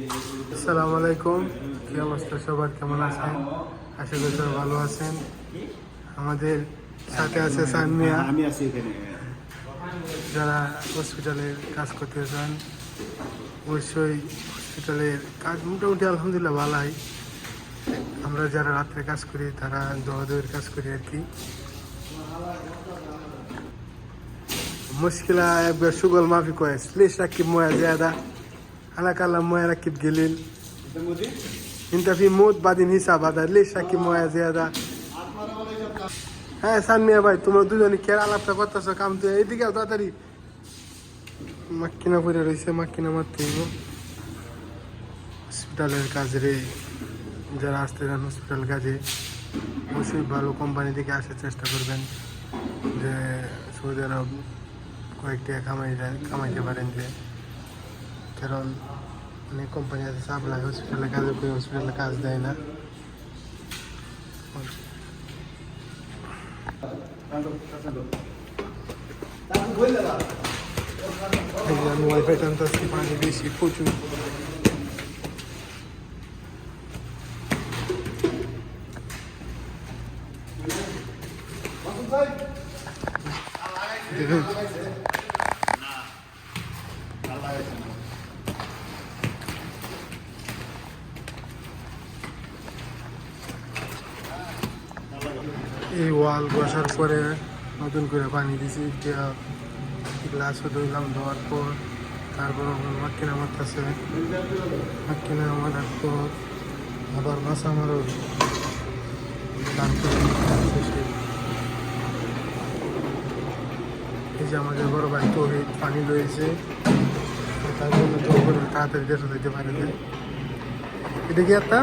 আসসালামু আলাইকুম, কি অবস্থা সবার, কেমন আছেন? আশা করি সবাই ভালো আছেন। আমাদের সাথে আছে সানমিয়া, আমি আছি এখানে। যারা হসপিটালে কাজ করতে চান। অবশ্যই হসপিটালের কাজ মোটামুটি আলহামদুলিল্লাহ ভালোই। আমরা যারা রাত্রে কাজ করি তারা দৌড়াদৌড়ির কাজ করি আর কি। মুশকিলা একবার সুগল মাফি কয়েস ليش ركب مويه زياده انا كلم مويه ركب قليل انت في موت بعدين হিসাব هذا ليش ركب مويه زياده। হ্যাঁ সানমিয়া ভাই, তোমরা দুজনে কে আলাপটা করতেছো? কাম তো এইদিকে তাড়াতাড়ি। মাক্কিনা পরে রয়েছে, মাক্কিনা মারতে হইব। হসপিটালের কাজ রে, যারা আসতে চান হসপিটাল কাজে অবশ্যই ভালো কোম্পানি থেকে আসার চেষ্টা করবেন, যে সৌদি আরব কয়েকটি কামাইতে পারেন। যে কারণ অনেক কোম্পানি আছে চাপ লাগে হসপিটালে কাজে, করে হসপিটালে কাজ দেয় না। আমি ওয়াইফাই টানতেছি, পানি বেশি প্রচুর। এই ওয়াল বসার পরে নতুন করে পানি দিছি, গ্লাসও ধুইলাম, ধোয়ার পর তারপর মাক্কিনা মারতেছে। মাক্কিনা মারার পর আবার মাছা মারো, তারপরে এই যে আমাদের বড় ভাই তৌহিদ পানি রয়েছে, তার জন্য তো তাড়াতাড়ি দেশে যেতে পারে। এটা কি একটা